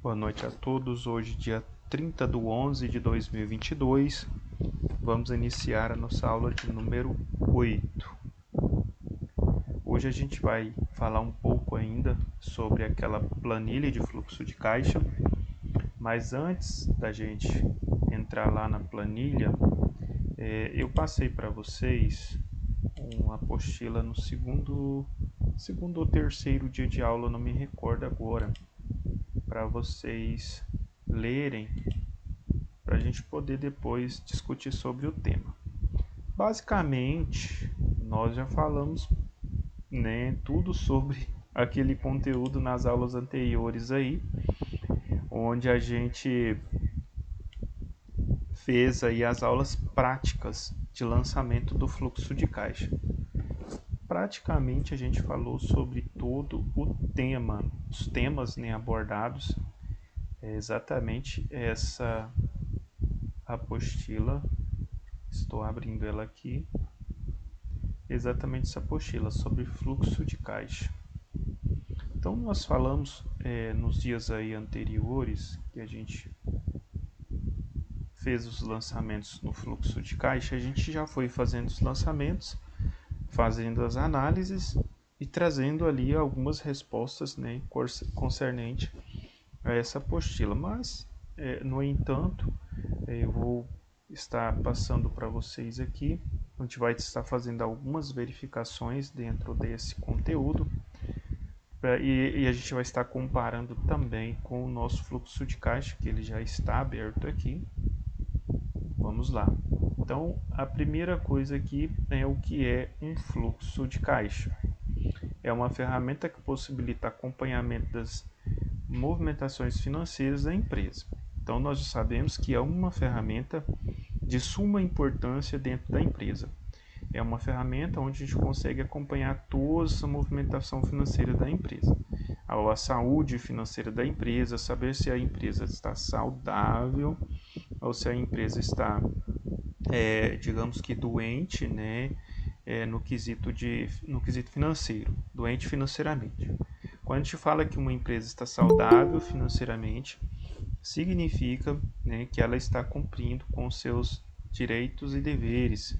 Boa noite a todos. Hoje, dia 30 de 11 de 2022, vamos iniciar a nossa aula de número 8. Hoje a gente vai falar um pouco ainda sobre aquela planilha de fluxo de caixa, mas antes da gente entrar lá na planilha, eu passei para vocês uma apostila no segundo ou terceiro dia de aula, não me recordo agora, para vocês lerem, para a gente poder depois discutir sobre o tema. Basicamente, nós já falamos, tudo sobre aquele conteúdo nas aulas anteriores aí, onde a gente fez aí as aulas práticas de lançamento do fluxo de caixa. Praticamente a gente falou sobre todo o tema, os temas abordados, exatamente essa apostila, estou abrindo ela aqui, exatamente essa apostila sobre fluxo de caixa. Então nós falamos nos dias aí anteriores que a gente fez os lançamentos no fluxo de caixa, a gente já foi fazendo os lançamentos, fazendo as análises e trazendo ali algumas respostas concernente a essa apostila. Mas, no entanto, eu vou estar passando para vocês aqui, a gente vai estar fazendo algumas verificações dentro desse conteúdo e a gente vai estar comparando também com o nosso fluxo de caixa, que ele já está aberto aqui. Vamos lá. Então, a primeira coisa aqui é o que é um fluxo de caixa. É uma ferramenta que possibilita acompanhamento das movimentações financeiras da empresa. Então, nós já sabemos que é uma ferramenta de suma importância dentro da empresa. É uma ferramenta onde a gente consegue acompanhar toda essa movimentação financeira da empresa. A saúde financeira da empresa, saber se a empresa está saudável ou se a empresa está, digamos que doente, no quesito financeiro, doente financeiramente. Quando a gente fala que uma empresa está saudável financeiramente, significa que ela está cumprindo com seus direitos e deveres,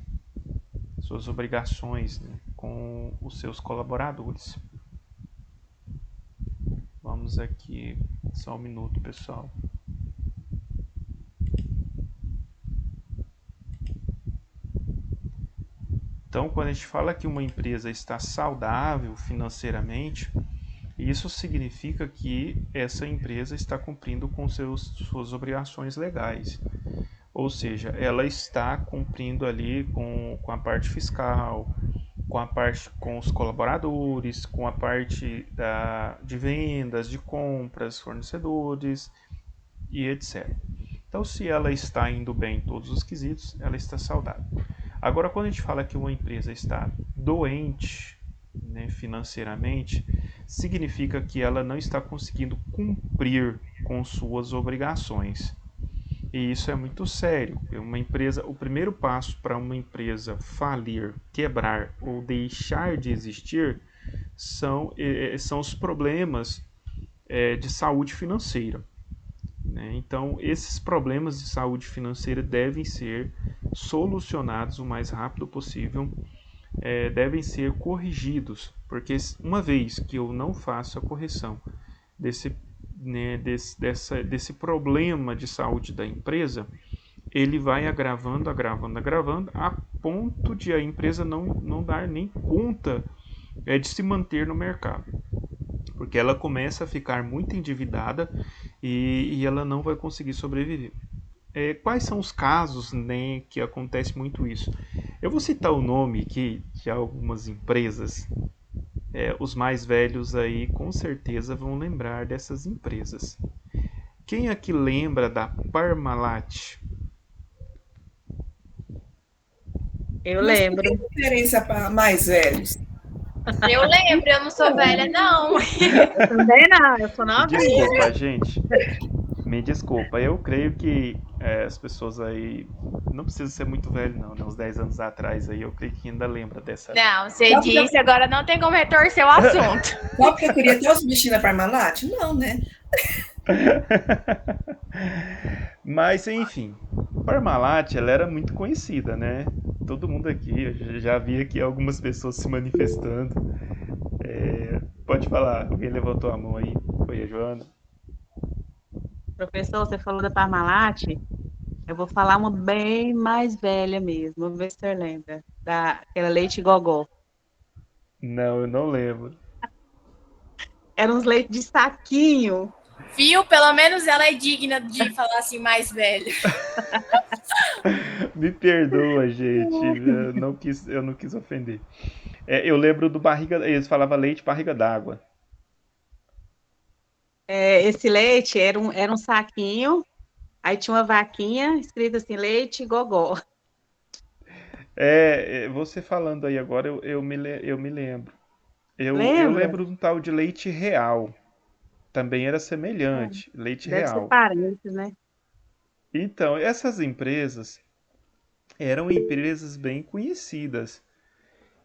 suas obrigações com os seus colaboradores. Vamos aqui, só um minuto, pessoal. Então, quando a gente fala que uma empresa está saudável financeiramente, isso significa que essa empresa está cumprindo com suas obrigações legais. Ou seja, ela está cumprindo ali com a parte fiscal, com os colaboradores, com a parte de vendas, de compras, fornecedores e etc. Então, se ela está indo bem em todos os quesitos, ela está saudável. Agora, quando a gente fala que uma empresa está doente, financeiramente, significa que ela não está conseguindo cumprir com suas obrigações. E isso é muito sério. O primeiro passo para uma empresa falir, quebrar ou deixar de existir são os problemas de saúde financeira. Então, esses problemas de saúde financeira devem ser solucionados o mais rápido possível, devem ser corrigidos, porque uma vez que eu não faço a correção desse problema de saúde da empresa, ele vai agravando, a ponto de a empresa não dar nem conta de se manter no mercado. Porque ela começa a ficar muito endividada e ela não vai conseguir sobreviver. Quais são os casos que acontece muito isso? Eu vou citar o nome aqui de algumas empresas. Os mais velhos aí com certeza vão lembrar dessas empresas. Quem aqui lembra da Parmalat? Eu lembro. Mas tem diferença para mais velhos? Eu lembro, eu não sou velha, não. Eu também não, eu sou novinha. Desculpa, gente. Me desculpa. Eu creio que as pessoas aí não precisa ser muito velho, não, Uns 10 anos atrás aí, eu creio que ainda lembra dessa. Não, você disse, agora não tem como retorcer o assunto. Só porque eu queria ter os bichinhos da Parmalat? Não, né? Mas, enfim, Parmalat, ela era muito conhecida, né? Todo mundo aqui, eu já vi aqui algumas pessoas se manifestando. Pode falar, alguém levantou a mão aí? Foi a Joana? Professor, você falou da Parmalat, eu vou falar uma bem mais velha mesmo, vamos ver se você lembra, daquela leite gogó. Não, eu não lembro. Era uns leites de saquinho. Viu? Pelo menos ela é digna de falar assim mais velho. Me perdoa, gente. Eu não quis ofender. Eu lembro do barriga. Eles falavam leite barriga d'água. Esse leite era um saquinho, aí tinha uma vaquinha escrita assim, leite gogó. Você falando aí agora, eu me lembro. Eu Lembra? lembro de um tal de leite real. Também era semelhante, leite Deve ser real. parente, né? Então, essas empresas eram empresas bem conhecidas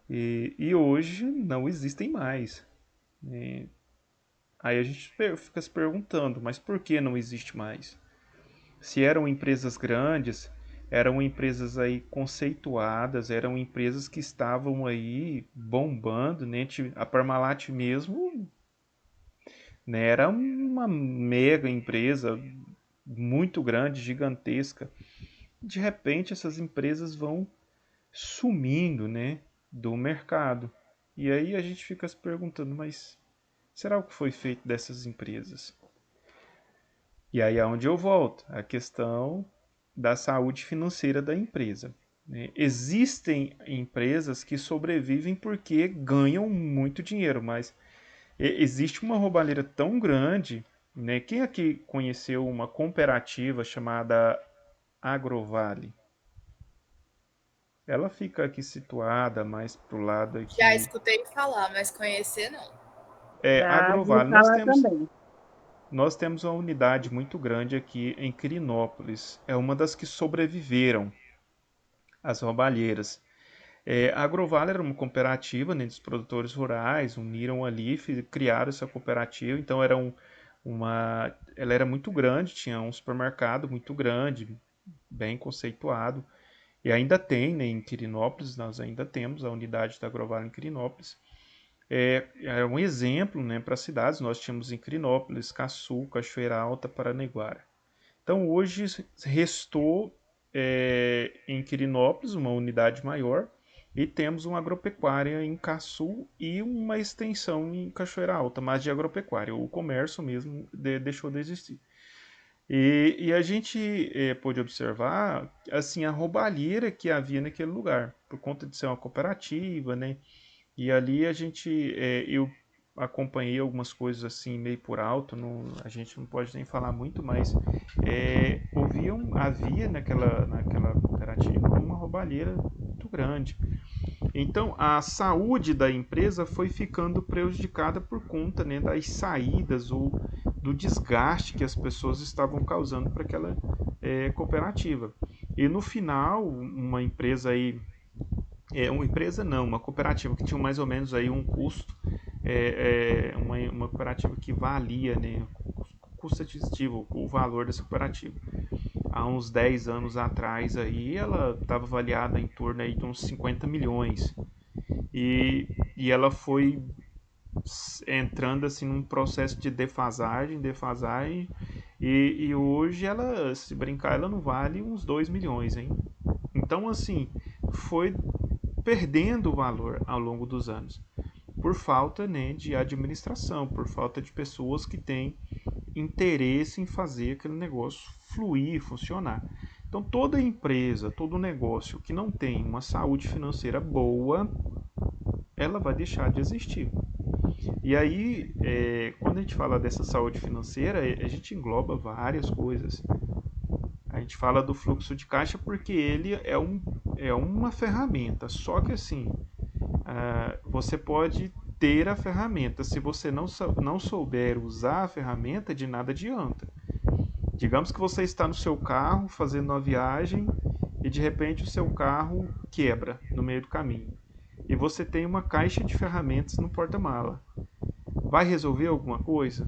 e hoje não existem mais. E aí a gente fica se perguntando, mas por que não existe mais? Se eram empresas grandes, eram empresas aí conceituadas, eram empresas que estavam aí bombando, né? A Parmalat mesmo, né, era uma mega empresa, muito grande, gigantesca. De repente essas empresas vão sumindo, né, do mercado. E aí a gente fica se perguntando, mas será o que foi feito dessas empresas? E aí é onde eu volto, a questão da saúde financeira da empresa. Né? Existem empresas que sobrevivem porque ganham muito dinheiro, mas existe uma roubalheira tão grande. Né? Quem aqui conheceu uma cooperativa chamada Agrovale? Ela fica aqui situada mais pro lado Já aqui. escutei falar, mas conhecer não. Já vi Agrovale, nós falar temos também. Nós temos uma unidade muito grande aqui em Quirinópolis. É uma das que sobreviveram às roubalheiras. A Agroval era uma cooperativa, né, dos produtores rurais, uniram ali, criaram essa cooperativa. Então ela era muito grande, tinha um supermercado muito grande, bem conceituado. E ainda tem, né, em Quirinópolis, nós ainda temos a unidade da Agroval em Quirinópolis. É um exemplo, né, para cidades. Nós tínhamos em Quirinópolis, Caçu, Cachoeira Alta, Paranaguara. Então hoje restou em Quirinópolis uma unidade maior e temos uma agropecuária em Caçu e uma extensão em Cachoeira Alta, mas de agropecuária. O comércio mesmo deixou de existir. E a gente pôde observar assim a roubalheira que havia naquele lugar, por conta de ser uma cooperativa, né? E ali eu acompanhei algumas coisas assim meio por alto, a gente não pode nem falar muito, mas havia naquela cooperativa uma roubalheira muito grande. Então a saúde da empresa foi ficando prejudicada por conta, né, das saídas ou do desgaste que as pessoas estavam causando para aquela cooperativa. E no final, uma empresa aí uma empresa não, uma cooperativa que tinha mais ou menos aí um custo, uma cooperativa que valia, né, custo aquisitivo, o valor dessa cooperativa. Há uns 10 anos atrás aí ela estava avaliada em torno aí de uns 50 milhões. E ela foi entrando assim num processo de defasagem, e hoje ela, se brincar, ela não vale uns 2 milhões, hein? Então assim, foi perdendo valor ao longo dos anos, por falta, né, de administração, por falta de pessoas que têm interesse em fazer aquele negócio fluir, funcionar. Então, toda empresa, todo negócio que não tem uma saúde financeira boa, ela vai deixar de existir. E aí, quando a gente fala dessa saúde financeira, a gente engloba várias coisas. A gente fala do fluxo de caixa porque ele é uma ferramenta, só que assim, você pode ter a ferramenta, se você não souber usar a ferramenta, de nada adianta. Digamos que você está no seu carro fazendo uma viagem e de repente o seu carro quebra no meio do caminho. E você tem uma caixa de ferramentas no porta-mala. Vai resolver alguma coisa?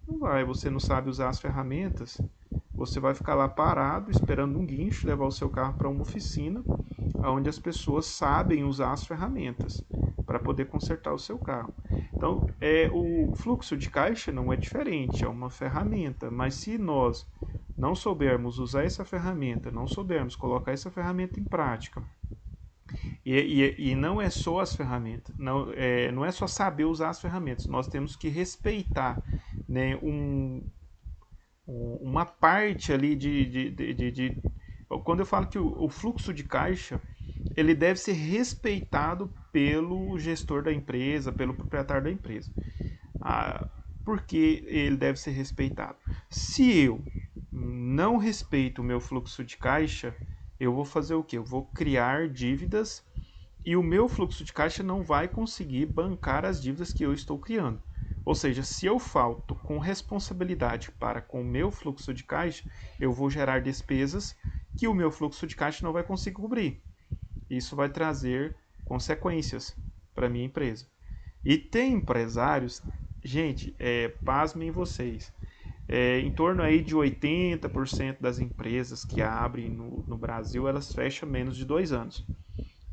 Não vai. Você não sabe usar as ferramentas, você vai ficar lá parado, esperando um guincho, levar o seu carro para uma oficina, onde as pessoas sabem usar as ferramentas para poder consertar o seu carro. Então, o fluxo de caixa não é diferente, é uma ferramenta, mas se nós não soubermos usar essa ferramenta, não soubermos colocar essa ferramenta em prática, e não é só as ferramentas, não é só saber usar as ferramentas, nós temos que respeitar, né, uma parte ali quando eu falo que o fluxo de caixa, ele deve ser respeitado pelo gestor da empresa, pelo proprietário da empresa. Por que ele deve ser respeitado? Se eu não respeito o meu fluxo de caixa, eu vou fazer o quê? Eu vou criar dívidas e o meu fluxo de caixa não vai conseguir bancar as dívidas que eu estou criando. Ou seja, se eu falto com responsabilidade para com o meu fluxo de caixa, eu vou gerar despesas que o meu fluxo de caixa não vai conseguir cobrir. Isso vai trazer consequências para a minha empresa. E tem empresários, gente, pasmem vocês, em torno aí de 80% das empresas que abrem no Brasil, elas fecham menos de 2 anos.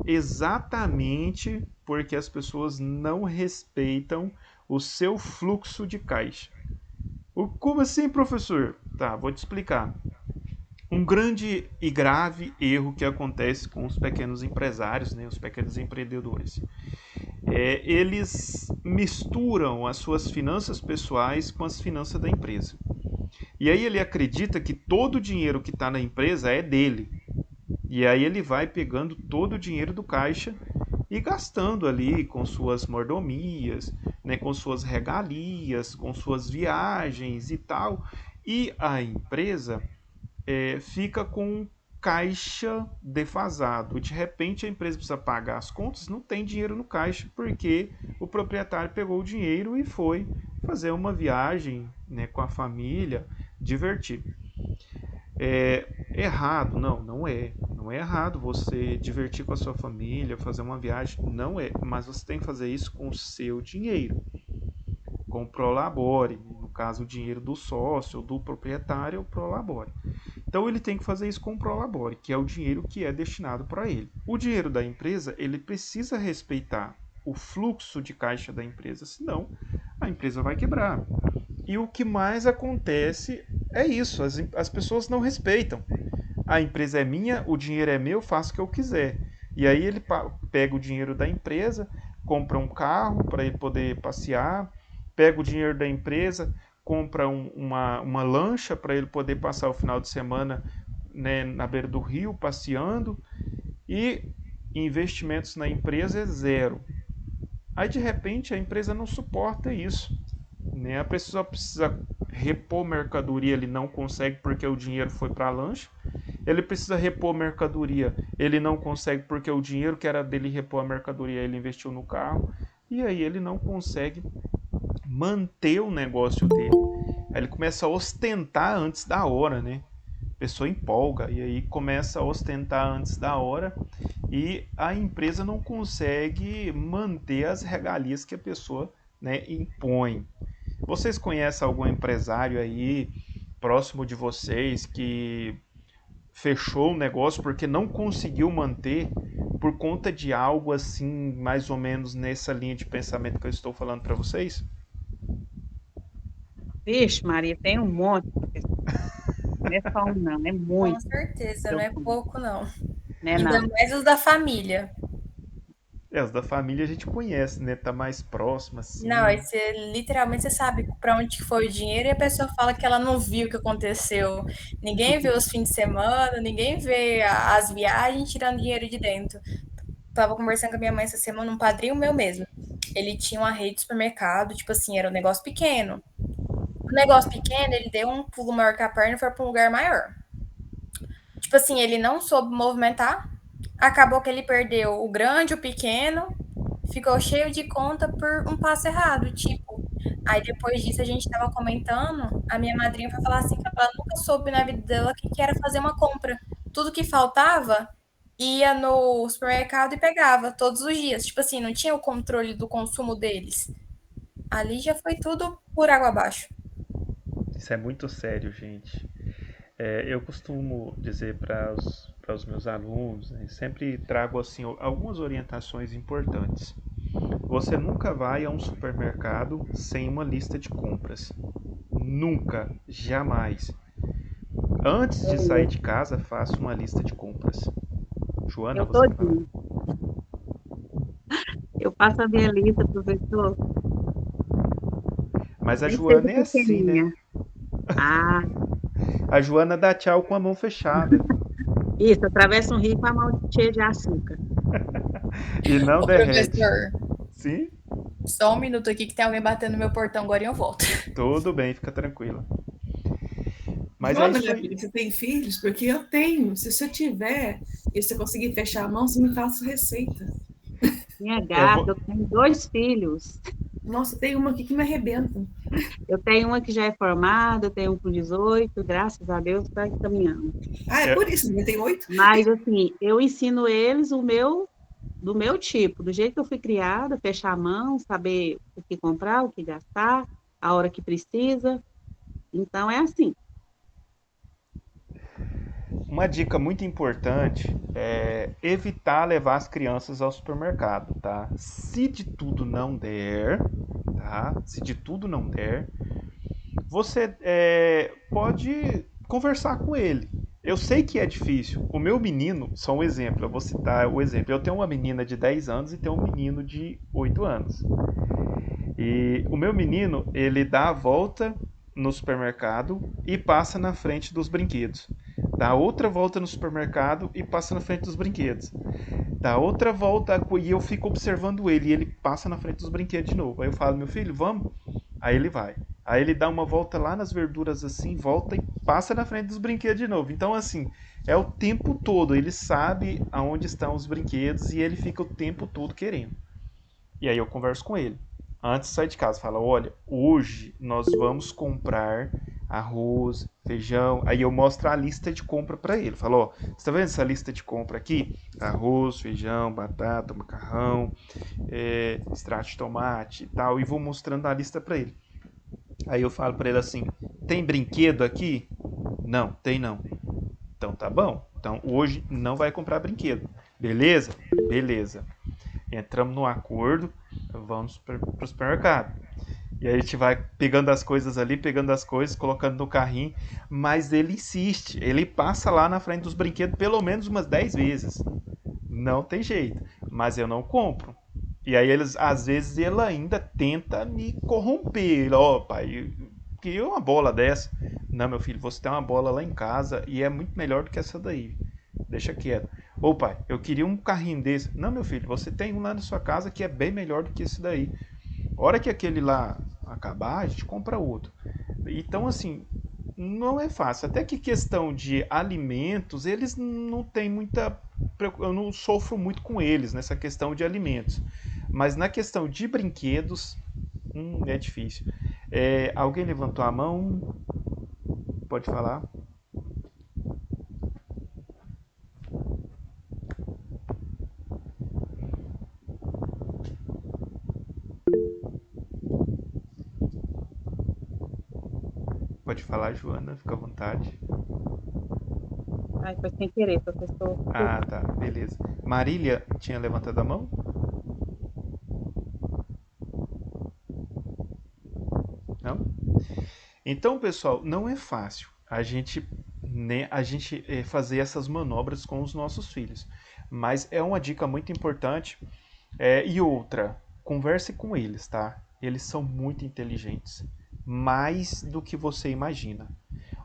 Exatamente porque as pessoas não respeitam o seu fluxo de caixa. Como assim, professor? Tá, vou te explicar. Um grande e grave erro que acontece com os pequenos empresários, né, os pequenos empreendedores. Eles misturam as suas finanças pessoais com as finanças da empresa. E aí ele acredita que todo o dinheiro que está na empresa é dele. E aí ele vai pegando todo o dinheiro do caixa e gastando ali com suas mordomias, né, com suas regalias, com suas viagens e tal. E a empresa fica com um caixa defasado. De repente a empresa precisa pagar as contas, não tem dinheiro no caixa porque o proprietário pegou o dinheiro e foi fazer uma viagem, né, com a família, divertir. Errado? Não é. Não é errado você divertir com a sua família, fazer uma viagem, não é. Mas você tem que fazer isso com o seu dinheiro, com o Prolabore, no caso o dinheiro do sócio, do proprietário, é o Prolabore. Então ele tem que fazer isso com o Prolabore, que é o dinheiro que é destinado para ele. O dinheiro da empresa, ele precisa respeitar o fluxo de caixa da empresa, senão a empresa vai quebrar. E o que mais acontece é isso, as pessoas não respeitam. A empresa é minha, o dinheiro é meu, faço o que eu quiser. E aí ele pega o dinheiro da empresa, compra um carro para ele poder passear, pega o dinheiro da empresa, compra uma lancha para ele poder passar o final de semana, né, na beira do rio, passeando, e investimentos na empresa é zero. Aí de repente a empresa não suporta isso, né? A pessoa precisa repor mercadoria, ele não consegue porque o dinheiro foi para a lancha. Ele precisa repor mercadoria, ele não consegue porque o dinheiro que era dele repor a mercadoria ele investiu no carro. E aí ele não consegue manter o negócio dele. Aí ele começa a ostentar antes da hora, né? A pessoa empolga e aí começa a ostentar antes da hora e a empresa não consegue manter as regalias que a pessoa, né, impõe. Vocês conhecem algum empresário aí próximo de vocês que fechou o negócio porque não conseguiu manter por conta de algo assim, mais ou menos nessa linha de pensamento que eu estou falando para vocês? Vixe, Maria, tem um monte, professor. Não é só um, não, é Com muito. certeza, não é pouco, não. Né, Ainda não. mais os da família. As da família a gente conhece, né? Tá mais próximo, assim. Não, aí você literalmente você sabe para onde foi o dinheiro e a pessoa fala que ela não viu o que aconteceu. Ninguém vê os fins de semana, ninguém vê as viagens tirando dinheiro de dentro. Tava conversando com a minha mãe essa semana, um padrinho meu mesmo. Ele tinha uma rede de supermercado, tipo assim, era um negócio pequeno. O negócio pequeno, ele deu um pulo maior que a perna e foi para um lugar maior. Tipo assim, ele não soube movimentar. Acabou que ele perdeu o grande, o pequeno, ficou cheio de conta por um passo errado. Tipo, aí depois disso a gente tava comentando, a minha madrinha foi falar assim que ela nunca soube na vida dela que era fazer uma compra. Tudo que faltava, ia no supermercado e pegava todos os dias. Tipo assim, não tinha o controle do consumo deles. Ali já foi tudo por água abaixo. Isso é muito sério, gente. Eu costumo dizer para os meus alunos, né, sempre trago assim algumas orientações importantes. Você nunca vai a um supermercado sem uma lista de compras. Nunca, jamais. Antes de sair de casa, faça uma lista de compras. Joana, Eu você ia falar? todinho. Eu faço a minha lista, professor. Mas a Nem que seja Joana é assim, né? pequenininha. Ah, A Joana dá tchau com a mão fechada. isso, atravessa um rio com a mão cheia de açúcar. E não Ô, derrete. professor, Sim? só um minuto aqui que tem alguém batendo no meu portão, agora eu volto. Tudo bem, fica tranquila. Mas é Joana, isso minha aí. filha, você tem filhos? Porque eu tenho. Se eu tiver e se eu conseguir fechar a mão, você me passa receita. Minha Eu gata, vou. eu tenho 2 filhos. Nossa, tem uma aqui que me arrebenta. Eu tenho uma que já é formada, eu tenho um com 18, graças a Deus, está caminhando. Ah, é eu- por isso, né? Tem 8. Mas, assim, eu ensino eles do meu tipo, do jeito que eu fui criada, fechar a mão, saber o que comprar, o que gastar, a hora que precisa. Então, é assim. Uma dica muito importante é evitar levar as crianças ao supermercado, tá? Se de tudo não der, tá? Se de tudo não der, você pode conversar com ele. Eu sei que é difícil. O meu menino, só um exemplo, eu vou citar o exemplo. Eu tenho uma menina de 10 anos e tenho um menino de 8 anos. E o meu menino, ele dá a volta no supermercado e passa na frente dos brinquedos. Dá outra volta no supermercado e passa na frente dos brinquedos. Dá outra volta e eu fico observando ele e ele passa na frente dos brinquedos de novo. Aí eu falo, meu filho, vamos? Aí ele vai. Aí ele dá uma volta lá nas verduras assim, volta e passa na frente dos brinquedos de novo. Então, assim, é o tempo todo. Ele sabe aonde estão os brinquedos e ele fica o tempo todo querendo. E aí eu converso com ele. Antes de sair de casa, fala: olha, hoje nós vamos comprar arroz, feijão. Aí eu mostro a lista de compra para ele. Falo: ó, você tá vendo essa lista de compra aqui? Arroz, feijão, batata, macarrão, extrato de tomate e tal. E vou mostrando a lista para ele. Aí eu falo para ele assim: tem brinquedo aqui? Não, tem não. Então tá bom. Então hoje não vai comprar brinquedo. Beleza? Beleza. Entramos no acordo, vamos para o supermercado. E aí a gente vai pegando as coisas ali, pegando as coisas, colocando no carrinho, mas ele insiste, ele passa lá na frente dos brinquedos pelo menos umas 10 vezes. Não tem jeito, mas eu não compro. E aí eles, às vezes ele ainda tenta me corromper. Ó, oh, pai, queria uma bola dessa. Não, meu filho, você tem uma bola lá em casa e é muito melhor do que essa daí. Deixa quieto. Ô pai, eu queria um carrinho desse. Não, meu filho, você tem um lá na sua casa que é bem melhor do que esse daí. A hora que aquele lá acabar, a gente compra outro. Então, assim, não é fácil. Até que questão de alimentos, eles não têm muita. Eu não sofro muito com eles nessa questão de alimentos. Mas na questão de brinquedos, é difícil. Alguém levantou a mão? Pode falar? Pode falar, Joana, fica à vontade. Ai, foi sem querer, professor. Ah, Desculpa. tá, beleza. Marília tinha levantado a mão? Não? Então, pessoal, não é fácil a gente fazer essas manobras com os nossos filhos. Mas é uma dica muito importante. E outra, converse com eles, tá? Eles são muito inteligentes. Mais do que você imagina.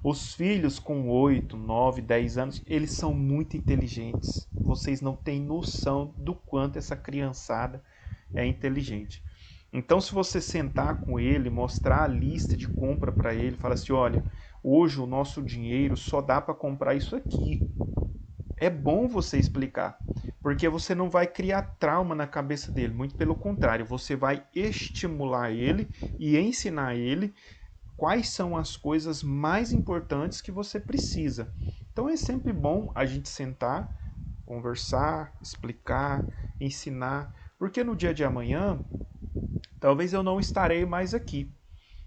Os filhos com 8, 9, 10 anos, eles são muito inteligentes. Vocês não têm noção do quanto essa criançada é inteligente. Então, se você sentar com ele, mostrar a lista de compra para ele, fala assim: olha, hoje o nosso dinheiro só dá para comprar isso aqui. É bom você explicar, porque você não vai criar trauma na cabeça dele, muito pelo contrário, você vai estimular ele e ensinar ele quais são as coisas mais importantes que você precisa. Então é sempre bom a gente sentar, conversar, explicar, ensinar, porque no dia de amanhã talvez eu não estarei mais aqui.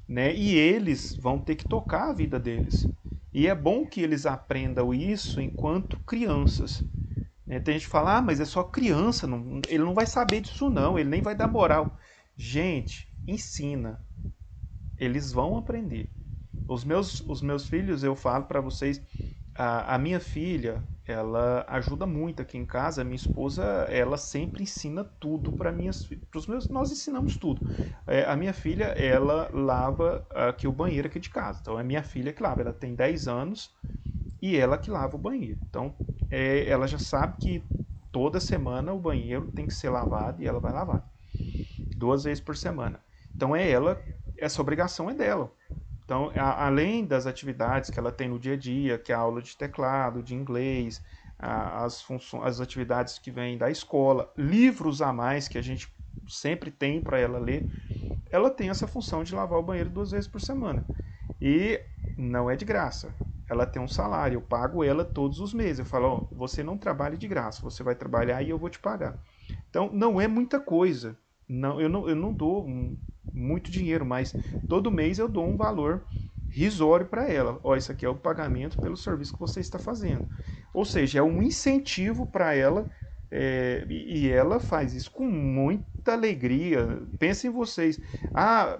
né? E eles vão ter que tocar a vida deles. E é bom que eles aprendam isso enquanto crianças. Né? Tem gente que fala, mas é só criança, ele não vai saber disso não, ele nem vai dar moral. Gente, ensina. Eles vão aprender. Os meus filhos, eu falo para vocês, a minha filha, ela ajuda muito aqui em casa. A minha esposa, ela sempre ensina tudo para os meus. Nós ensinamos tudo. A minha filha, ela lava aqui o banheiro aqui de casa. Então é minha filha que lava. Ela tem 10 anos e ela que lava o banheiro. Então ela já sabe que toda semana o banheiro tem que ser lavado e ela vai lavar 2 vezes por semana. Então essa obrigação é dela. Então, além das atividades que ela tem no dia a dia, que é a aula de teclado, de inglês, as atividades que vêm da escola, livros a mais que a gente sempre tem para ela ler, ela tem essa função de lavar o banheiro 2 vezes por semana. E não é de graça. Ela tem um salário, eu pago ela todos os meses. Eu falo, você não trabalha de graça, você vai trabalhar e eu vou te pagar. Então, não é muita coisa. Eu não dou muito dinheiro, mas todo mês eu dou um valor risório para ela. Isso aqui é o pagamento pelo serviço que você está fazendo. Ou seja, é um incentivo para ela, e ela faz isso com muita alegria. Pensem em vocês.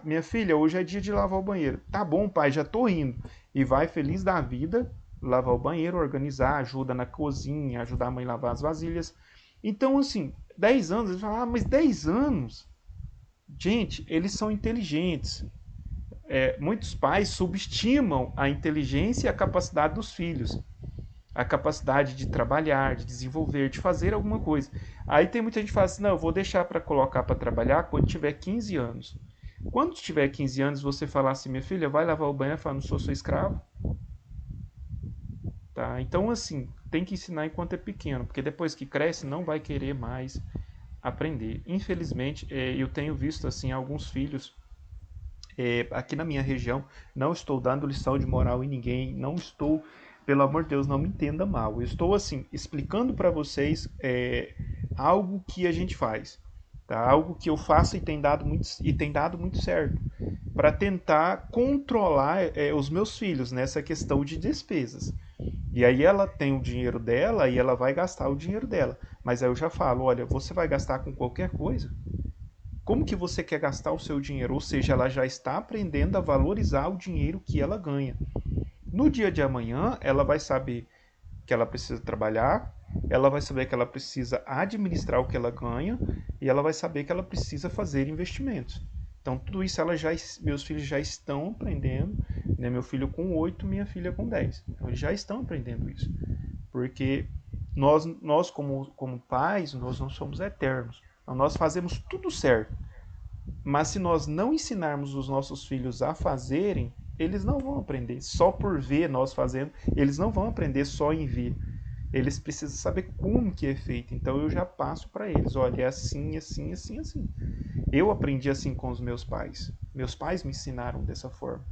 Minha filha, hoje é dia de lavar o banheiro. Tá bom, pai, já tô indo. E vai feliz da vida lavar o banheiro, organizar, ajuda na cozinha, ajudar a mãe a lavar as vasilhas. Então, assim, 10 anos, eles falam, mas 10 anos? Gente, eles são inteligentes. Muitos pais subestimam a inteligência e a capacidade dos filhos. A capacidade de trabalhar, de desenvolver, de fazer alguma coisa. Aí tem muita gente que fala assim, não, eu vou deixar para colocar para trabalhar quando tiver 15 anos. Quando tiver 15 anos, você falar assim, minha filha, vai lavar o banheiro, fala, não sou seu escravo. Tá? Então, assim, tem que ensinar enquanto é pequeno, porque depois que cresce, não vai querer mais aprender. Infelizmente, eu tenho visto assim alguns filhos aqui na minha região. Não estou dando lição de moral em ninguém, não estou, pelo amor de Deus, não me entenda mal. Eu estou assim explicando para vocês algo que a gente faz, tá? Algo que eu faço e tem dado muito certo, para tentar controlar os meus filhos nessa questão de despesas. E aí ela tem o dinheiro dela e ela vai gastar o dinheiro dela. Mas aí eu já falo, olha, você vai gastar com qualquer coisa? Como que você quer gastar o seu dinheiro? Ou seja, ela já está aprendendo a valorizar o dinheiro que ela ganha. No dia de amanhã, ela vai saber que ela precisa trabalhar, ela vai saber que ela precisa administrar o que ela ganha e ela vai saber que ela precisa fazer investimentos. Então, tudo isso meus filhos já estão aprendendo, né? Meu filho com 8, minha filha com 10. Então, eles já estão aprendendo isso. Porque nós como pais, nós não somos eternos. Então, nós fazemos tudo certo. Mas se nós não ensinarmos os nossos filhos a fazerem, eles não vão aprender. Só por ver nós fazendo, eles não vão aprender só em ver. Eles precisam saber como que é feito. Então eu já passo para eles, olha, é assim, assim, assim, assim. Eu aprendi assim com os meus pais. Meus pais me ensinaram dessa forma.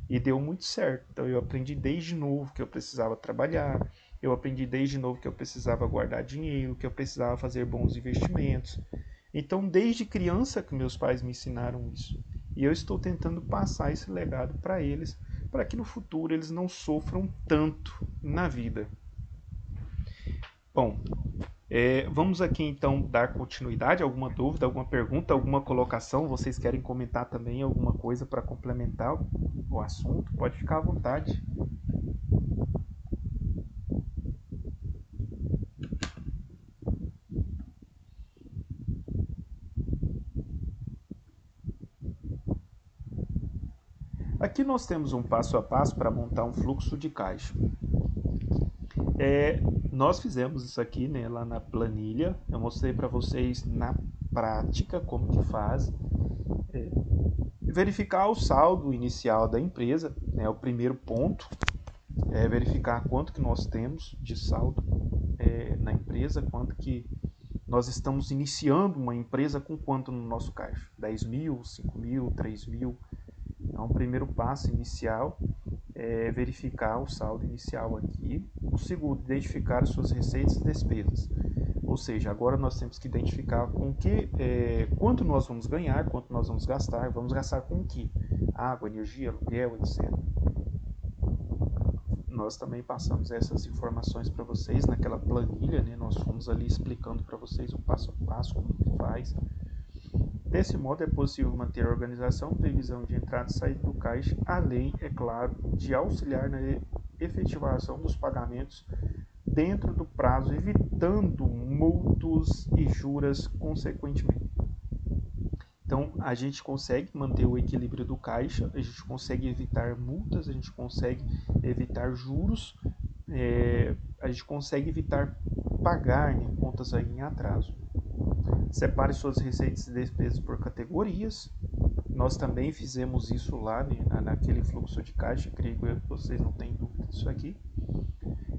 E deu muito certo. Então eu aprendi desde novo que eu precisava trabalhar. Eu aprendi desde novo que eu precisava guardar dinheiro, que eu precisava fazer bons investimentos. Então, desde criança que meus pais me ensinaram isso. E eu estou tentando passar esse legado para eles, para que no futuro eles não sofram tanto na vida. Bom, vamos aqui então dar continuidade. Alguma dúvida, alguma pergunta, alguma colocação? Vocês querem comentar também alguma coisa para complementar o assunto? Pode ficar à vontade. Aqui nós temos um passo a passo para montar um fluxo de caixa. Nós fizemos isso aqui, né, lá na planilha. Eu mostrei para vocês na prática como que faz. Verificar o saldo inicial da empresa, né, o primeiro ponto. Verificar quanto que nós temos de saldo na empresa, quanto que nós estamos iniciando uma empresa com quanto no nosso caixa. 10 mil, 5 mil, 3 mil. Então, o primeiro passo inicial é verificar o saldo inicial aqui. O segundo, identificar as suas receitas e despesas. Ou seja, agora nós temos que identificar com que, quanto nós vamos ganhar, quanto nós vamos gastar com o que? Água, energia, aluguel, etc. Nós também passamos essas informações para vocês naquela planilha, né? Nós fomos ali explicando para vocês o passo a passo, como que faz. Desse modo, é possível manter a organização, previsão de entrada e saída do caixa, além, é claro, de auxiliar na efetivação dos pagamentos dentro do prazo, evitando multas e juros consequentemente. Então, a gente consegue manter o equilíbrio do caixa, a gente consegue evitar multas, a gente consegue evitar juros, a gente consegue evitar pagar, né, contas aí em atraso. Separe suas receitas e despesas por categorias. Nós também fizemos isso lá, né, naquele fluxo de caixa, creio que vocês não têm dúvida disso aqui.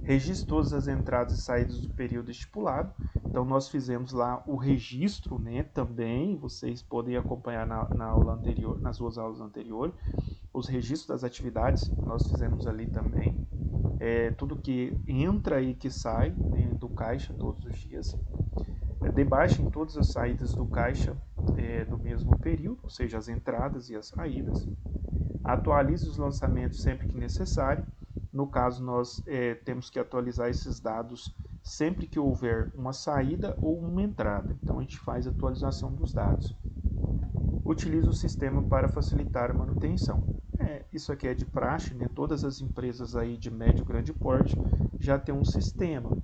Registre todas as entradas e saídas do período estipulado. Então, nós fizemos lá o registro, né, também. Vocês podem acompanhar na aula anterior, nas duas aulas anteriores. Os registros das atividades, nós fizemos ali também. Tudo que entra e que sai, né, do caixa todos os dias. Debaixem todas as saídas do caixa do mesmo período, ou seja, as entradas e as saídas. Atualize os lançamentos sempre que necessário. No caso, nós temos que atualizar esses dados sempre que houver uma saída ou uma entrada. Então, a gente faz a atualização dos dados. Utilize o sistema para facilitar a manutenção. Isso aqui é de praxe, né? Todas as empresas aí de médio e grande porte já tem um sistema.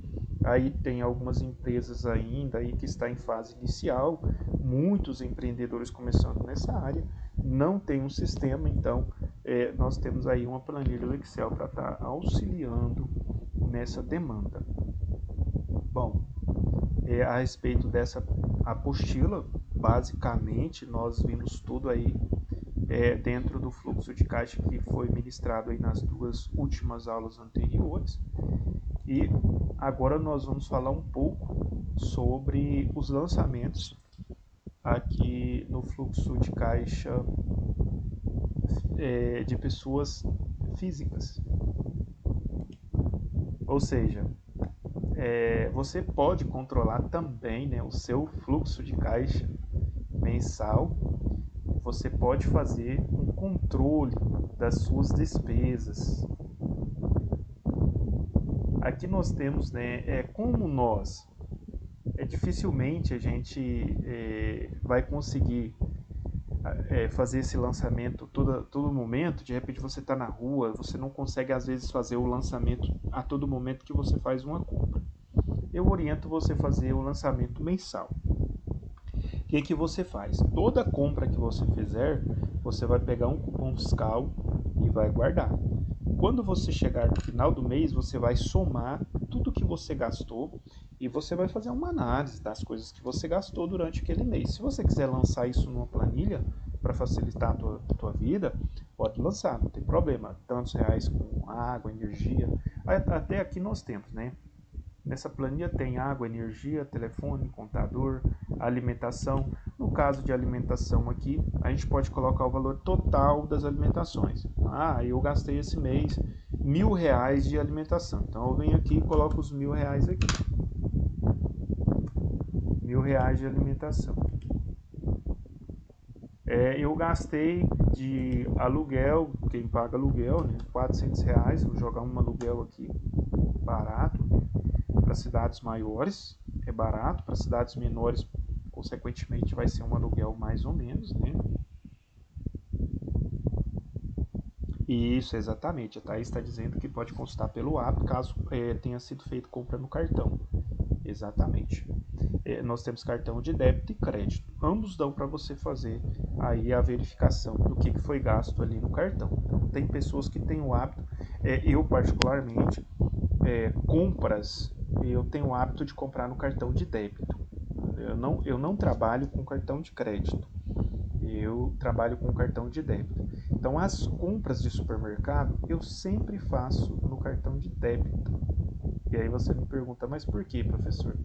Aí tem algumas empresas ainda aí que está em fase inicial, muitos empreendedores começando nessa área, não tem um sistema, então nós temos aí uma planilha do Excel para estar auxiliando nessa demanda. Bom, a respeito dessa apostila, basicamente nós vimos tudo aí dentro do fluxo de caixa que foi ministrado aí nas duas últimas aulas anteriores. E agora nós vamos falar um pouco sobre os lançamentos aqui no fluxo de caixa de pessoas físicas. Ou seja, você pode controlar também, né, o seu fluxo de caixa mensal. Você pode fazer um controle das suas despesas. Aqui nós temos, né, como nós dificilmente a gente vai conseguir fazer esse lançamento todo momento. De repente você está na rua, você não consegue às vezes fazer o lançamento a todo momento que você faz uma compra. Eu oriento você a fazer o lançamento mensal. O que você faz? Toda compra que você fizer, você vai pegar um cupom fiscal e vai guardar. Quando você chegar no final do mês, você vai somar tudo que você gastou e você vai fazer uma análise das coisas que você gastou durante aquele mês. Se você quiser lançar isso numa planilha para facilitar a tua vida, pode lançar, não tem problema. Tantos reais com água, energia, até aqui nós temos, né? Nessa planilha tem água, energia, telefone, contador, alimentação. No caso de alimentação aqui, a gente pode colocar o valor total das alimentações. Eu gastei esse mês R$1.000 de alimentação. Então eu venho aqui e coloco os R$1.000 aqui. R$1.000 de alimentação. Eu gastei de aluguel, quem paga aluguel, né, R$400. Vou jogar um aluguel aqui, barato. Para cidades maiores é barato, para cidades menores, consequentemente, vai ser um aluguel mais ou menos, né? Isso, exatamente. A Thaís está dizendo que pode consultar pelo app, caso tenha sido feito compra no cartão. Exatamente. Nós temos cartão de débito e crédito. Ambos dão para você fazer aí a verificação do que foi gasto ali no cartão. Então, tem pessoas que têm o hábito, eu particularmente, compras, eu tenho o hábito de comprar no cartão de débito. Eu não trabalho com cartão de crédito. Eu trabalho com cartão de débito. Então, as compras de supermercado, eu sempre faço no cartão de débito. E aí você me pergunta, mas por que, professor?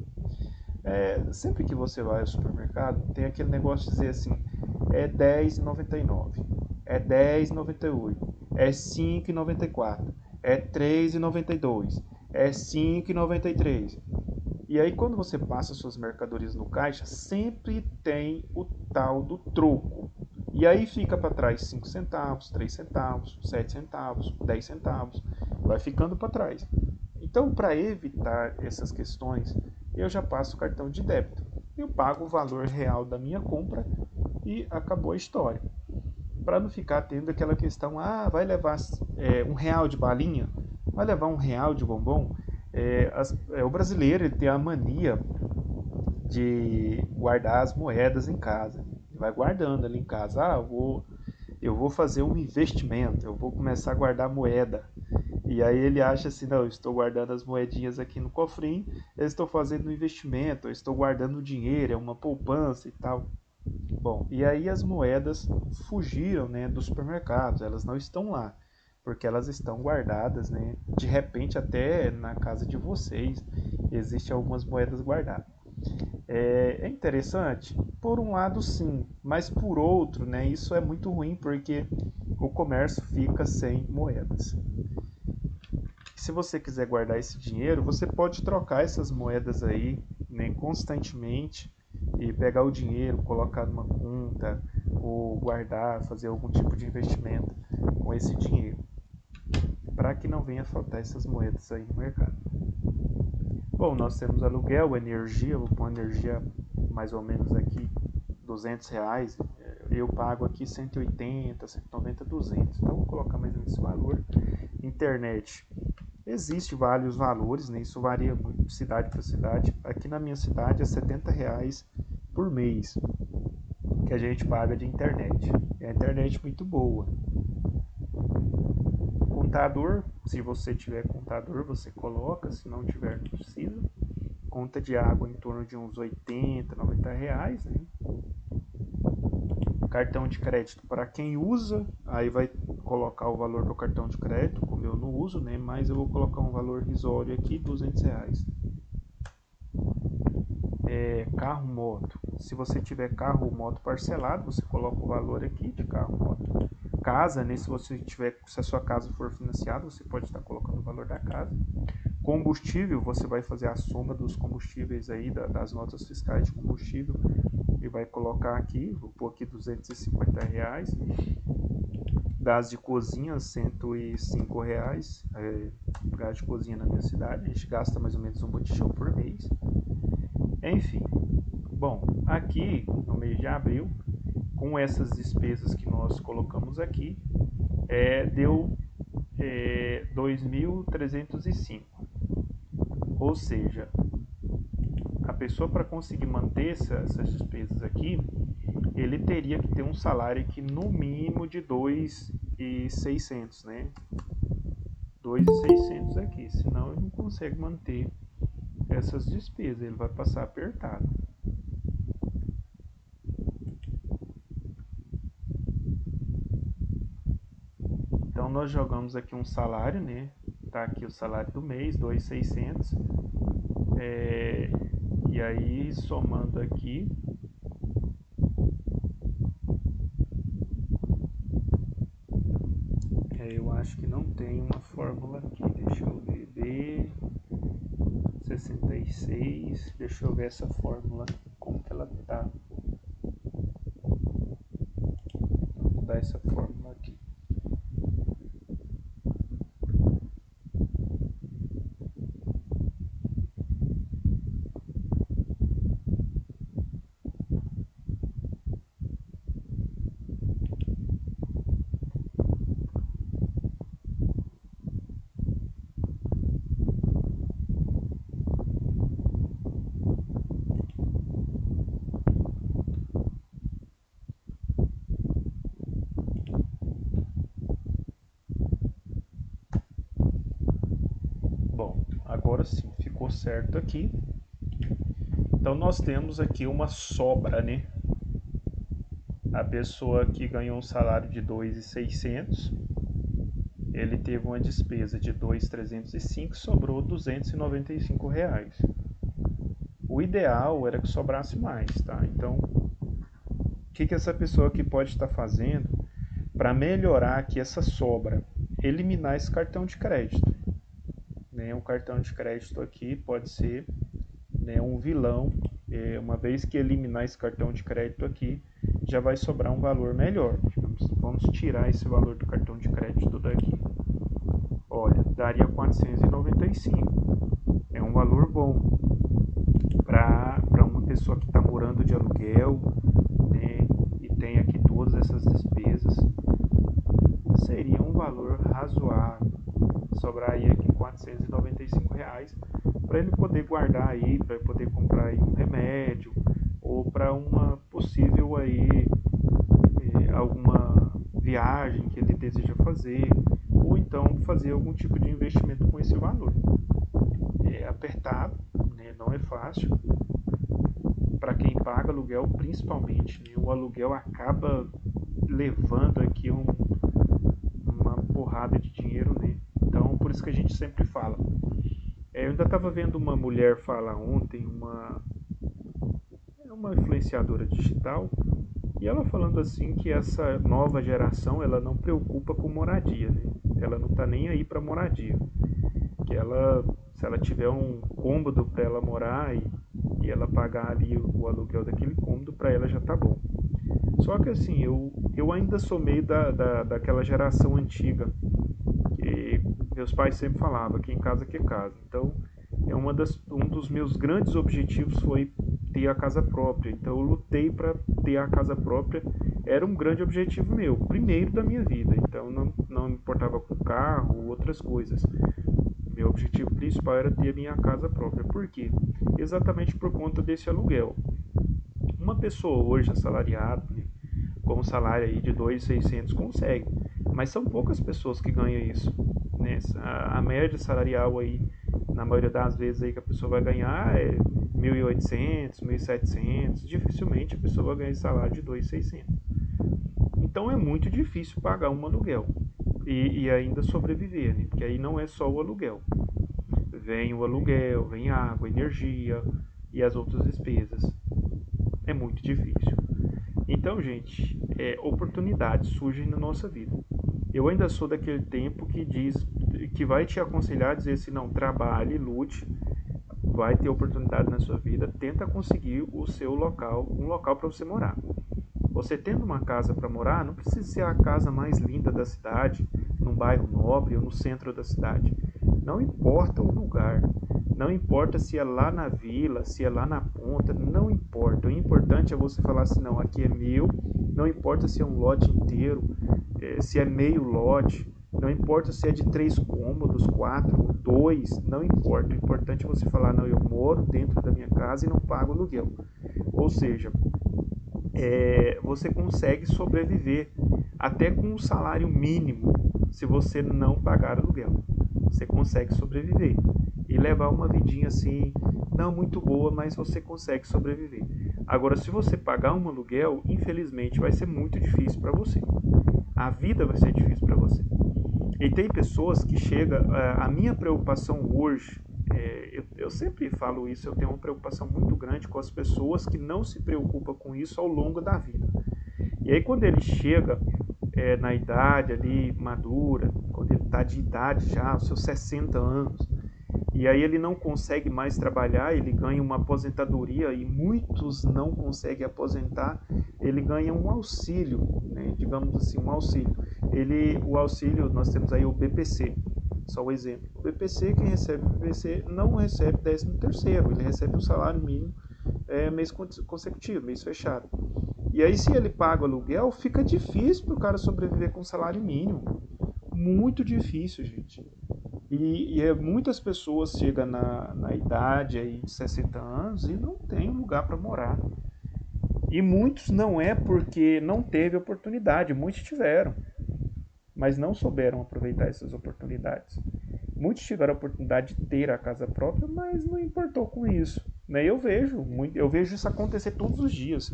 Sempre que você vai ao supermercado, tem aquele negócio de dizer assim, é R$10,99, é R$10,98, é R$5,94, é R$3,92, é R$5,93. E aí quando você passa suas mercadorias no caixa, sempre tem o tal do troco. E aí fica para trás 5 centavos, 3 centavos, 7 centavos, 10 centavos, vai ficando para trás. Então, para evitar essas questões, eu já passo o cartão de débito. Eu pago o valor real da minha compra e acabou a história. Para não ficar tendo aquela questão, vai levar R$ 1 de balinha? Vai levar R$ 1 de bombom? O brasileiro ele tem a mania de guardar as moedas em casa. Ele vai guardando ali em casa. Eu vou fazer um investimento, eu vou começar a guardar moeda. E aí ele acha assim, não, eu estou guardando as moedinhas aqui no cofrinho, eu estou fazendo um investimento, eu estou guardando dinheiro, é uma poupança e tal. Bom, e aí as moedas fugiram, né, dos supermercados, elas não estão lá, porque elas estão guardadas, né, de repente até na casa de vocês existem algumas moedas guardadas. É interessante? Por um lado sim, mas por outro, né, isso é muito ruim porque o comércio fica sem moedas. Se você quiser guardar esse dinheiro, você pode trocar essas moedas aí, né, constantemente e pegar o dinheiro, colocar numa conta ou guardar, fazer algum tipo de investimento com esse dinheiro, para que não venha faltar essas moedas aí no mercado. Bom, nós temos aluguel, energia, vou pôr energia mais ou menos aqui R$ 200, eu pago aqui 180, 190, 200, então vou colocar mais ou menos esse valor. Internet, existe vários valores, né? Isso varia muito de cidade para cidade. Aqui na minha cidade é R$ 70 por mês que a gente paga de internet. É a internet muito boa. Contador, se você tiver contador, você coloca, se não tiver, não precisa. Conta de água em torno de uns R$ 80, R$ 90, né? Cartão de crédito para quem usa, aí vai colocar o valor do cartão de crédito, como eu não uso, né? Mas eu vou colocar um valor risório aqui, R$ 200. Carro, moto. Se você tiver carro ou moto parcelado, você coloca o valor aqui de carro, moto. Casa, né? Se a sua casa for financiada, você pode estar colocando o valor da casa. Combustível, você vai fazer a soma dos combustíveis aí, das notas fiscais de combustível, e vai colocar aqui, vou pôr aqui R$ 250. Gás de cozinha, R$ 105. Gás de cozinha na minha cidade, a gente gasta mais ou menos um botijão por mês. Enfim, bom, aqui no mês de abril, com essas despesas que nós colocamos aqui, deu 2.305. Ou seja, a pessoa, para conseguir manter essas despesas aqui, ele teria que ter um salário aqui no mínimo de 2.600, né? 2.600 aqui, senão ele não consegue manter essas despesas, ele vai passar apertado. Então nós jogamos aqui um salário, né? Tá aqui o salário do mês, 2.600. E aí somando aqui, eu acho que não tem uma fórmula aqui, deixa eu ver, B66, deixa eu ver essa fórmula, como que ela tá. Vou mudar essa fórmula aqui. Bom, agora sim, ficou certo aqui. Então nós temos aqui uma sobra, né? A pessoa que ganhou um salário de 2.600, ele teve uma despesa de 2.305, sobrou R$ 295. O ideal era que sobrasse mais, tá? Então, o que essa pessoa aqui pode estar fazendo para melhorar aqui essa sobra? Eliminar esse cartão de crédito, né? O cartão de crédito aqui pode ser né, um vilão. Uma vez que eliminar esse cartão de crédito aqui, já vai sobrar um valor melhor. Vamos tirar esse valor do cartão de crédito daqui. Olha, daria 495. É um valor bom para uma pessoa que está morando de aluguel, né, e tem aqui todas essas despesas. Seria um valor razoável. Sobraria aqui R$ 495 para ele poder guardar aí, para poder comprar aí um remédio ou para uma possível aí alguma viagem que ele deseja fazer, ou então fazer algum tipo de investimento com esse valor. É apertado, né? Não é fácil. Para quem paga aluguel, principalmente, né? O aluguel acaba levando aqui uma porrada de dinheiro, né? Então, por isso que a gente sempre fala. Eu ainda estava vendo uma mulher falar ontem, uma influenciadora digital, e ela falando assim que essa nova geração ela não preocupa com moradia, né? Ela não está nem aí para moradia. Que se ela tiver um cômodo para ela morar e ela pagar ali o aluguel daquele cômodo, para ela já tá bom. Só que assim, eu ainda sou meio daquela geração antiga, que meus pais sempre falavam, que em casa que é casa. Então, um dos meus grandes objetivos foi ter a casa própria. Então, eu lutei para ter a casa própria. Era um grande objetivo meu, primeiro da minha vida. Então, não me importava com carro ou outras coisas. Meu objetivo principal era ter a minha casa própria. Por quê? Exatamente por conta desse aluguel. Uma pessoa hoje assalariada, né, com um salário aí de 2.600 consegue, mas são poucas pessoas que ganham isso, né? A média salarial aí, na maioria das vezes aí que a pessoa vai ganhar é 1.800, 1.700, dificilmente a pessoa vai ganhar esse salário de 2.600. Então é muito difícil pagar um aluguel e ainda sobreviver, né? Porque aí não é só o aluguel. Vem o aluguel, vem água, energia e as outras despesas. É muito difícil. Então, gente, oportunidades surgem na nossa vida. Eu ainda sou daquele tempo que vai te aconselhar a dizer assim, não, trabalhe, lute, vai ter oportunidade na sua vida, tenta conseguir o seu local, um local para você morar. Você tendo uma casa para morar, não precisa ser a casa mais linda da cidade, num bairro nobre ou no centro da cidade. Não importa o lugar, não importa se é lá na vila, se é lá na ponta, não importa. O importante é você falar assim, não, aqui é meu, não importa se é um lote inteiro, se é meio lote, não importa se é de 3 cômodos, 4, 2, não importa. O importante é você falar, não, eu moro dentro da minha casa e não pago aluguel. Ou seja, você consegue sobreviver até com um salário mínimo se você não pagar aluguel. Você consegue sobreviver e levar uma vidinha assim, não muito boa, mas você consegue sobreviver. Agora, se você pagar um aluguel, infelizmente vai ser muito difícil para você. A vida vai ser difícil para você. E tem pessoas que chegam, a minha preocupação hoje, eu sempre falo isso, eu tenho uma preocupação muito grande com as pessoas que não se preocupam com isso ao longo da vida. E aí quando ele chega na idade ali madura, quando ele está de idade já, os seus 60 anos, e aí ele não consegue mais trabalhar, ele ganha uma aposentadoria e muitos não conseguem aposentar, ele ganha um auxílio, né? Digamos assim, um auxílio. O auxílio, nós temos aí o BPC, só o exemplo. O BPC, quem recebe o BPC não recebe 13º, ele recebe um salário mínimo mês consecutivo, mês fechado. E aí se ele paga o aluguel, fica difícil para o cara sobreviver com salário mínimo. Muito difícil, gente. E muitas pessoas chegam na idade aí de 60 anos e não tem lugar para morar. E muitos não é porque não teve oportunidade, muitos tiveram, mas não souberam aproveitar essas oportunidades. Muitos tiveram a oportunidade de ter a casa própria, mas não importou com isso. Né? Eu vejo isso acontecer todos os dias.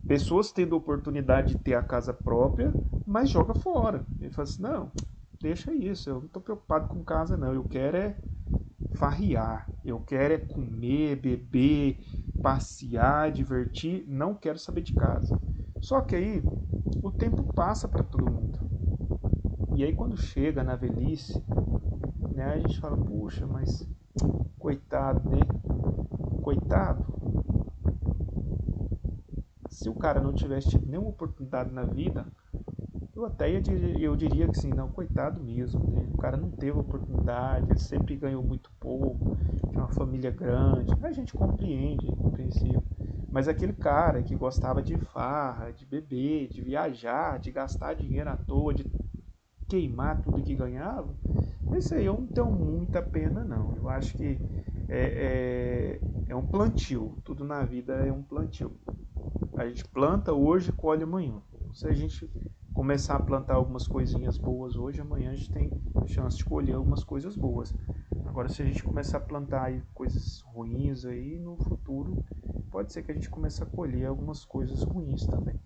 Pessoas tendo a oportunidade de ter a casa própria, mas joga fora. Ele fala assim, não, deixa isso, eu não estou preocupado com casa não, eu quero é farriar, eu quero é comer, beber, passear, divertir, não quero saber de casa. Só que aí o tempo passa para todo mundo. E aí quando chega na velhice, né, a gente fala, puxa, mas coitado, né? coitado, se o cara não tivesse tido nenhuma oportunidade na vida, eu diria que sim, não, coitado mesmo, né? O cara não teve oportunidade, ele sempre ganhou muito pouco, tinha uma família grande, a gente compreende, é compreensível. Mas aquele cara que gostava de farra, de beber, de viajar, de gastar dinheiro à toa, de queimar tudo que ganhava, esse aí eu não tenho muita pena não. Eu acho que é um plantio, tudo na vida é um plantio. A gente planta hoje e colhe amanhã. Se a gente começar a plantar algumas coisinhas boas hoje, amanhã a gente tem chance de colher algumas coisas boas. Agora, se a gente começar a plantar aí coisas ruins aí, no futuro pode ser que a gente comece a colher algumas coisas ruins também.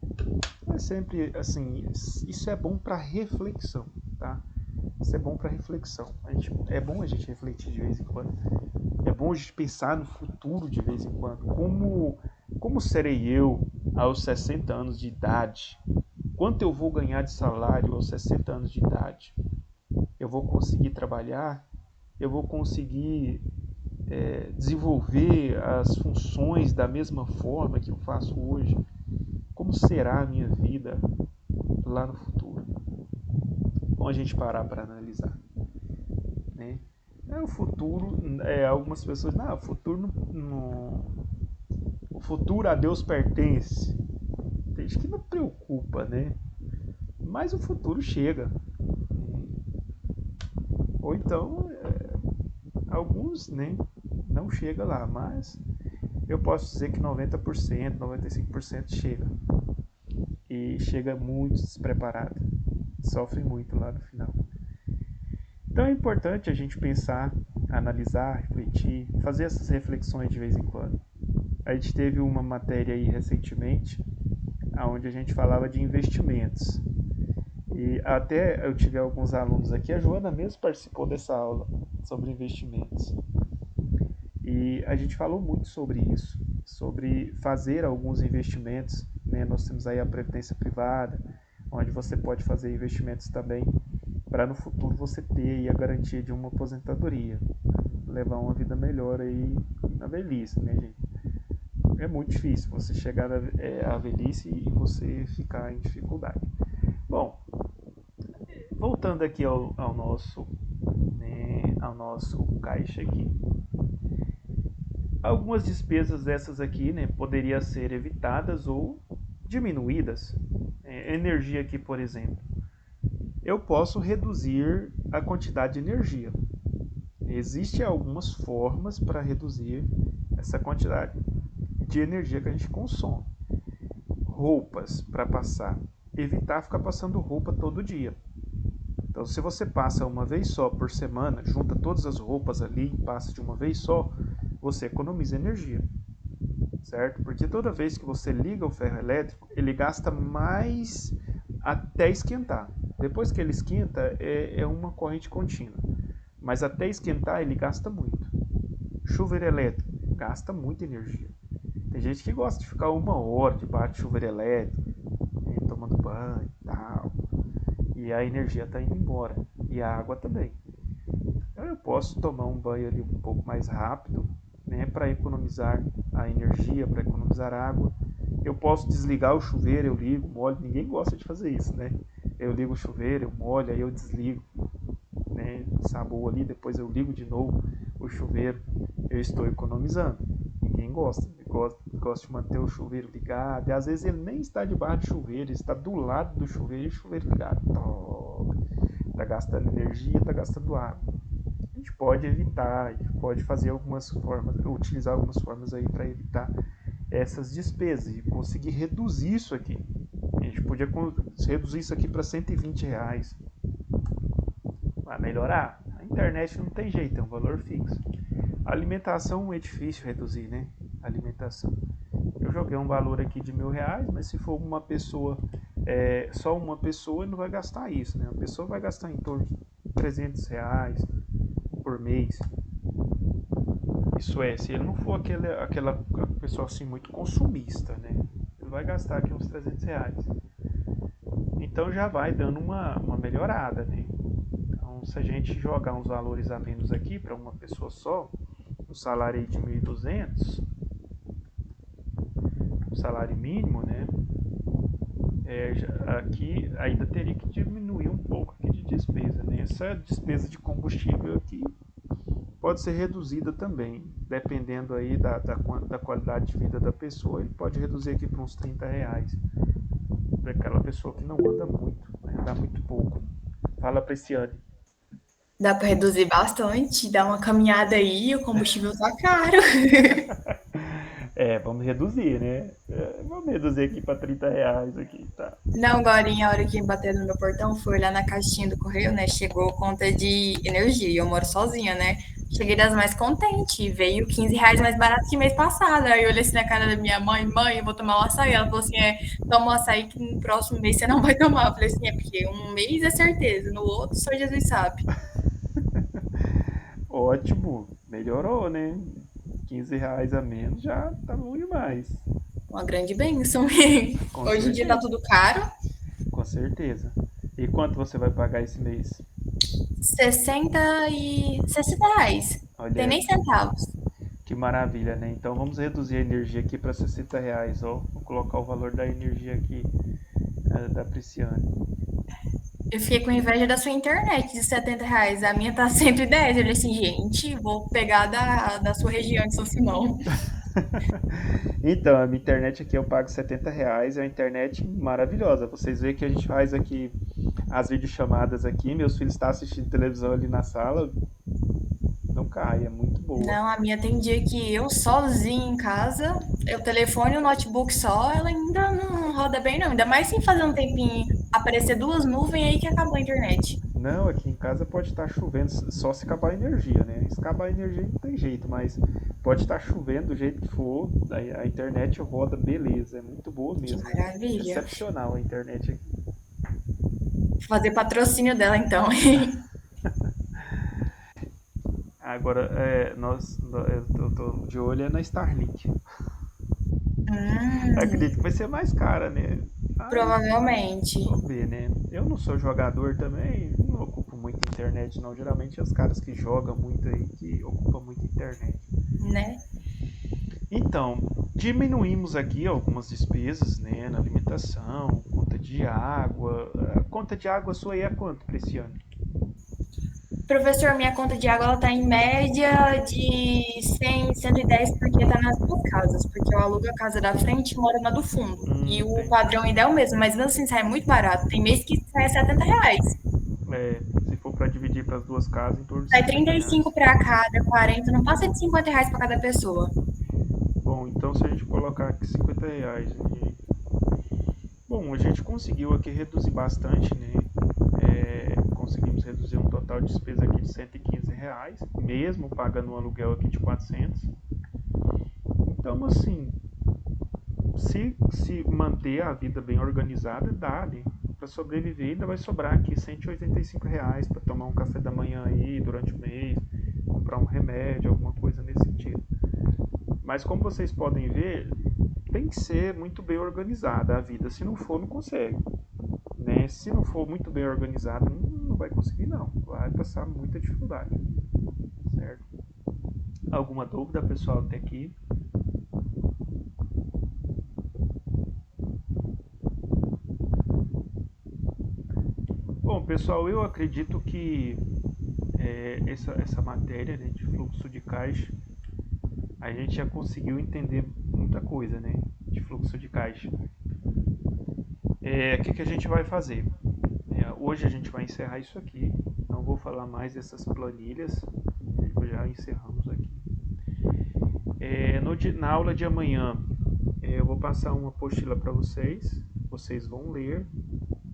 É sempre assim, isso é bom para reflexão, tá? Isso é bom para reflexão. É bom a gente refletir de vez em quando. É bom a gente pensar no futuro de vez em quando. Como serei eu aos 60 anos de idade? Quanto eu vou ganhar de salário aos 60 anos de idade? Eu vou conseguir trabalhar? Eu vou conseguir desenvolver as funções da mesma forma que eu faço hoje? Como será a minha vida lá no futuro? Bom a gente parar para analisar, né? O futuro, algumas pessoas, não, o futuro a Deus pertence. Tem gente que não preocupa, né? Mas o futuro chega. Ou então, alguns, né, não chega lá, mas eu posso dizer que 90%, 95% chega. E chega muito despreparado. Sofre muito lá no final. Então é importante a gente pensar, analisar, refletir, fazer essas reflexões de vez em quando. A gente teve uma matéria aí recentemente, onde a gente falava de investimentos. E até eu tive alguns alunos aqui, a Joana mesmo participou dessa aula sobre investimentos. E a gente falou muito sobre isso, sobre fazer alguns investimentos, né? Nós temos aí a previdência privada, onde você pode fazer investimentos também, para no futuro você ter aí a garantia de uma aposentadoria, levar uma vida melhor aí na velhice, né, gente? É muito difícil você chegar à velhice e você ficar em dificuldade. Bom, voltando aqui ao nosso, né, ao nosso caixa aqui. Algumas despesas dessas aqui, né, poderiam ser evitadas ou diminuídas. Energia aqui, por exemplo. Eu posso reduzir a quantidade de energia. Existem algumas formas para reduzir essa quantidade de energia que a gente consome. Roupas para passar. Evitar ficar passando roupa todo dia. Então, se você passa uma vez só por semana, junta todas as roupas ali e passa de uma vez só, você economiza energia, certo? Porque toda vez que você liga o ferro elétrico, ele gasta mais até esquentar. Depois que ele esquenta, é uma corrente contínua. Mas até esquentar, ele gasta muito. Chuveiro elétrico gasta muita energia. Tem gente que gosta de ficar 1 hora debaixo de chuveiro elétrico, né, tomando banho e tal. E a energia está indo embora. E a água também. Então eu posso tomar um banho ali um pouco mais rápido, né, para economizar a energia, para economizar água. Eu posso desligar o chuveiro, eu ligo, molho. Ninguém gosta de fazer isso, né? Eu ligo o chuveiro, eu molho, aí eu desligo, né, sabor ali, depois eu ligo de novo o chuveiro. Eu estou economizando. Ninguém gosta. Gosta de manter o chuveiro ligado. E às vezes ele nem está debaixo do chuveiro, ele está do lado do chuveiro e o chuveiro ligado. Está gastando energia, está gastando água. A gente pode evitar, a gente pode fazer algumas formas, utilizar algumas formas aí para evitar essas despesas e conseguir reduzir isso aqui. A gente podia reduzir isso aqui para R$ 120. Vai melhorar? A internet não tem jeito, é um valor fixo. A alimentação é difícil reduzir, né? A alimentação. Eu joguei um valor aqui de R$ 1.000, mas se for uma pessoa, só uma pessoa, não vai gastar isso, né? A pessoa vai gastar em torno de R$ 300 por mês. Isso é, se ele não for aquela pessoa assim muito consumista, né? Ele vai gastar aqui uns R$ 300. Então já vai dando uma melhorada, né? Então, se a gente jogar uns valores a menos aqui para uma pessoa só, salário aí de 1.200, o salário mínimo, né? Aqui ainda teria que diminuir um pouco aqui de despesa, né? Essa despesa de combustível aqui pode ser reduzida também, dependendo aí da qualidade de vida da pessoa, ele pode reduzir aqui para uns R$ 30, para aquela pessoa que não anda muito, né? Anda muito pouco. Fala, Preciane. Dá para reduzir bastante, dar uma caminhada aí, o combustível tá caro. Vamos reduzir, né? Vamos reduzir aqui para R$ 30 aqui, tá? Não, agora a hora que bateram no meu portão, fui olhar na caixinha do correio, né? Chegou conta de energia, e eu moro sozinha, né? Cheguei das mais contente, veio R$ 15 mais barato que mês passado. Aí eu olhei assim na cara da minha mãe, eu vou tomar um açaí. Ela falou assim, toma um açaí que no próximo mês você não vai tomar. Eu falei assim, porque um mês é certeza, no outro só Jesus sabe. Ótimo, melhorou, né? R$ 15 a menos já tá bom demais. Uma grande bênção. Hoje em dia tá tudo caro. Com certeza. E quanto você vai pagar esse mês? R$60. Olha, Tem nem centavos. que maravilha, né? Então vamos reduzir a energia aqui para R$ 60, ó. Vou colocar o valor da energia aqui da Priciane. Eu fiquei com inveja da sua internet de R$70. A minha tá 110. Eu falei assim, gente, vou pegar da sua região de São Simão. Então, a minha internet aqui eu pago R$ 70, é uma internet maravilhosa. Vocês veem que a gente faz aqui as videochamadas aqui, meus filhos estão assistindo televisão ali na sala, não cai, é muito boa. Não, a minha tem dia que eu sozinha em casa, o telefone e o notebook só, ela ainda não roda bem não. Ainda mais sem fazer um tempinho, aparecer duas nuvens aí que acabou a internet. Não, aqui em casa pode estar chovendo, só se acabar a energia, né? Se acabar a energia não tem jeito, mas pode estar chovendo do jeito que for, a internet roda beleza, é muito boa mesmo. Que maravilha. Excepcional a internet aqui. Vou fazer patrocínio dela então. Agora, eu tô de olho na Starlink. Acredito que vai ser mais cara, né? Provavelmente. Vamos ver, né? Eu não sou jogador também, não ocupo muito internet, não. Geralmente é os caras que jogam muito aí que ocupam muito internet. Né? Então, diminuímos aqui algumas despesas, né? Na alimentação, conta de água. A conta de água sua aí é quanto para esse ano? Professor, minha conta de água ela tá em média de 100, 110 porque tá nas duas casas. Porque eu alugo a casa da frente e moro na do fundo. E o Entendi. padrão ainda é o mesmo, mas mesmo assim sai muito barato. Tem mês que sai R$70. Se for para dividir para as duas casas, em torno de Sai 50 reais. 35 para cada, 40, não passa de R$50 para cada pessoa. Bom, então se a gente colocar aqui R$ 50, bom, a gente conseguiu aqui reduzir bastante, né? Conseguimos reduzir um total de despesa aqui de R$ 115, mesmo pagando um aluguel aqui de 400. Então, assim, se manter a vida bem organizada, dá, né? Para sobreviver, ainda vai sobrar aqui R$ 185 para tomar um café da manhã aí durante o mês, comprar um remédio, alguma coisa nesse sentido. Mas como vocês podem ver, tem que ser muito bem organizada a vida. Se não for, não consegue. Né? Se não for muito bem organizado, não vai conseguir não. Vai passar muita dificuldade. Certo? Alguma dúvida, pessoal, até aqui? Bom, pessoal, eu acredito que essa matéria, né, de fluxo de caixa, a gente já conseguiu entender muita coisa, né, de fluxo de caixa. O que a gente vai fazer? Hoje a gente vai encerrar isso aqui. Não vou falar mais dessas planilhas. Já encerramos aqui. Na aula de amanhã, eu vou passar uma apostila para vocês. Vocês vão ler,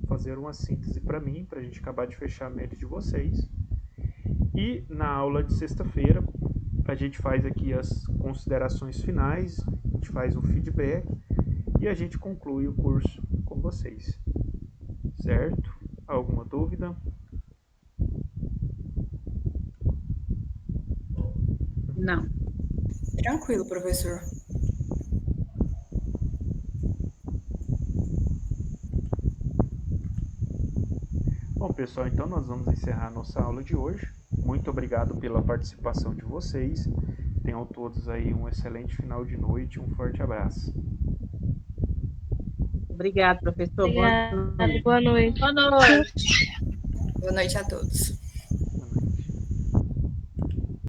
fazer uma síntese para mim, para a gente acabar de fechar a média de vocês. E na aula de sexta-feira, a gente faz aqui as considerações finais, a gente faz um feedback e a gente conclui o curso com vocês. Certo? Alguma dúvida? Não. Tranquilo, professor. Bom, pessoal, então nós vamos encerrar nossa aula de hoje. Muito obrigado pela participação de vocês. Tenham todos aí um excelente final de noite, um forte abraço. Obrigada, professor. Obrigada. Boa noite. Boa noite. Boa noite a todos.